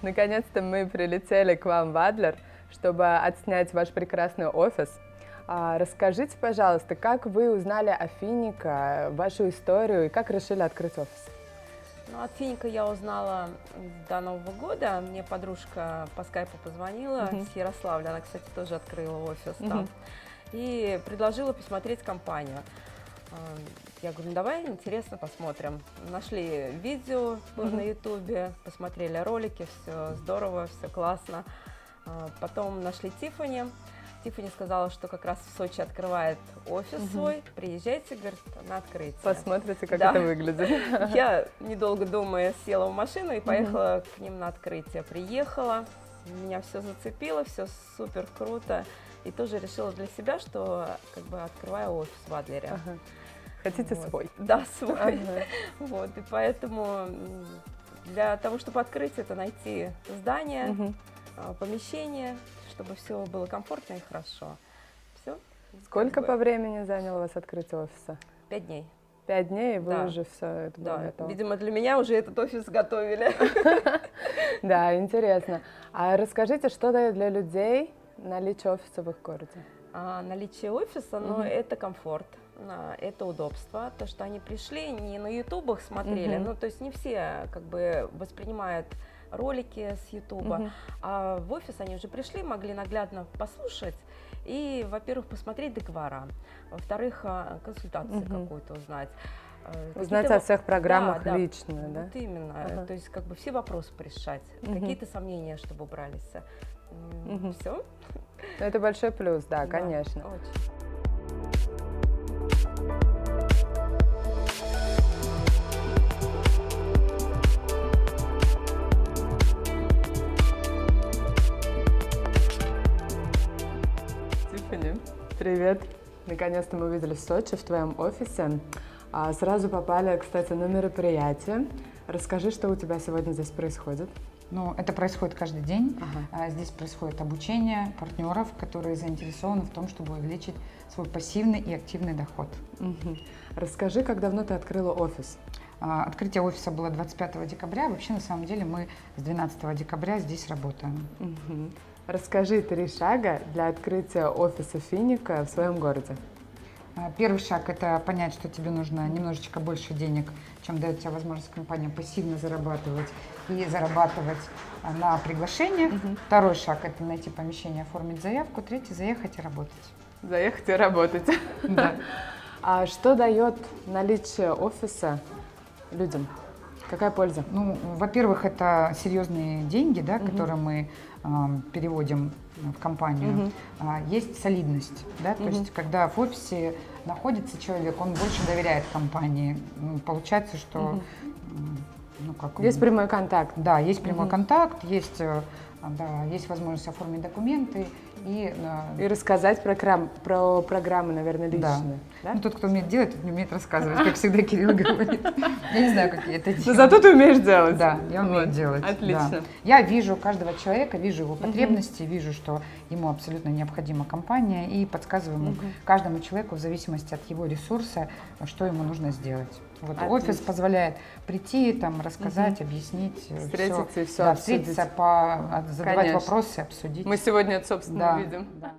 Наконец-то мы прилетели к вам в Адлер, чтобы отснять ваш прекрасный офис. Расскажите, пожалуйста, как вы узнали о Финика, вашу историю и как решили открыть офис? Ну, от Финика я узнала до Нового года. Мне подружка по скайпу позвонила с Ярославля. Она, кстати, тоже открыла офис там. И предложила посмотреть компанию. Я говорю, ну давай, интересно, посмотрим. Нашли видео на ютубе, посмотрели ролики, все здорово, все классно. Потом нашли Тиффани. Тиффани сказала, что как раз в Сочи открывает офис свой. Приезжайте, говорит, на открытие. Посмотрите, как это выглядит. Я, недолго думая, села в машину и поехала к ним на открытие. Приехала, меня все зацепило, все супер круто. И тоже решила для себя, что как бы открываю офис в Адлере. Хотите свой? Да, свой. Вот, и поэтому для того, чтобы открыть это, найти здание, помещение, чтобы все было комфортно и хорошо. Все. Сколько по времени заняло вас открытие офиса? 5 дней. 5 дней, и вы уже все это было готово? Видимо, для меня уже этот офис готовили. Да, интересно. А расскажите, что дает для людей наличие офиса в их городе? Наличие офиса, но это комфорт, это удобство, то, что они пришли, не на ютубах смотрели, ну, то есть не все как бы воспринимают ролики с ютуба, а в офис они уже пришли, могли наглядно послушать и, во-первых, посмотреть договора, во-вторых, консультацию какую-то узнать. Узнать о всех программах лично, да? Вот именно, то есть как бы все вопросы порешать, какие-то сомнения, чтобы убрались. Все. Это большой плюс, да, конечно. Очень. Тиффани, привет. Наконец-то мы увиделись в Сочи, в твоем офисе. Сразу попали, кстати, на мероприятие. Расскажи, что у тебя сегодня здесь происходит. Ну, это происходит каждый день. Здесь происходит обучение партнеров, которые заинтересованы в том, чтобы увеличить свой пассивный и активный доход. Расскажи, как давно ты открыла офис? Открытие офиса было 25 декабря. Вообще, на самом деле, мы с 12 декабря здесь работаем. Расскажи 3 шага для открытия офиса Финика в своем городе. Первый шаг – это понять, что тебе нужно немножечко больше денег, чем дает тебе возможность компания пассивно зарабатывать и зарабатывать на приглашение. Второй шаг – это найти помещение, оформить заявку. Третий – заехать и работать. Заехать и работать. Да. А что дает наличие офиса людям? Какая польза? Ну, во-первых, это серьезные деньги, да, которые мы переводим в компанию. Есть солидность, да, то есть когда в офисе находится человек, он больше доверяет компании. Получается, что есть прямой контакт. Да, есть прямой контакт, есть возможность оформить документы и рассказать про программы, наверное, личные. Да? Ну, тот, кто умеет делать, тот не умеет рассказывать, как всегда Кирилл говорит. Я не знаю, как я это делаю. Но зато ты умеешь делать. Да, я умею делать. Отлично. Да. Я вижу каждого человека, вижу его потребности, вижу, что ему абсолютно необходима компания, и подсказываю ему, каждому человеку в зависимости от его ресурса, что ему нужно сделать. Вот офис позволяет прийти, там, рассказать, объяснить, встретиться и все да, встретиться, задавать вопросы, обсудить. Мы сегодня это, собственно, видим. Да.